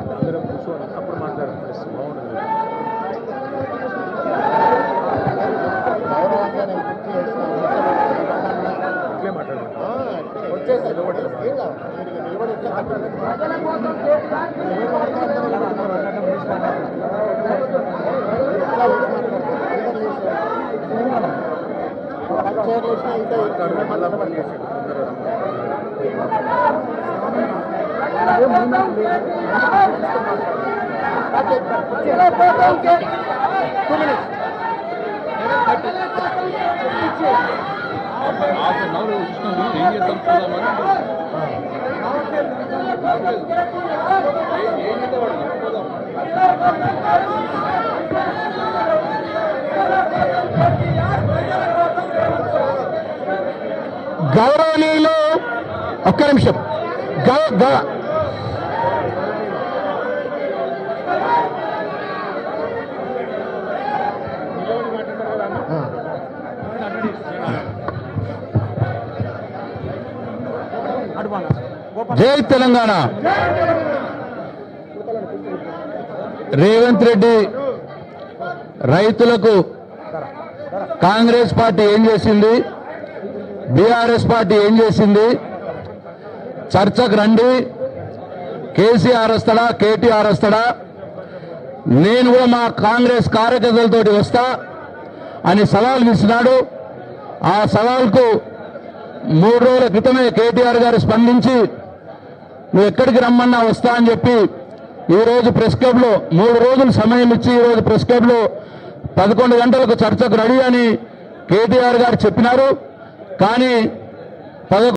అందరం కూర్చోండి అప్పుడు మాట్లాడడం బాగుంటుంది. ఇట్లే మాట్లాడండి. గౌరవనీయులు ఒక్క నిమిషం జై తెలంగాణ. రేవంత్ రెడ్డి రైతులకు కాంగ్రెస్ పార్టీ ఏం చేసింది, బీఆర్ఎస్ పార్టీ ఏం చేసింది, చర్చకు రండి, కేసీఆర్ వస్తాడా కేటీఆర్ వస్తాడా, నేను కూడా మా కాంగ్రెస్ కార్యకర్తలతోటి వస్తా అని సవాల్ విసినాడు. ఆ సవాల్కు 3 రోజుల క్రితమే కేటీఆర్ గారు స్పందించి నువ్వు ఎక్కడికి రమ్మన్నా వస్తా అని చెప్పి ఈరోజు ప్రెస్ క్లబ్లో 3 రోజులు సమయం ఇచ్చి ఈరోజు ప్రెస్ క్లబ్లో 11 గంటలకు చర్చకు రెడీ అని కేటీఆర్ గారు చెప్పినారు. కానీ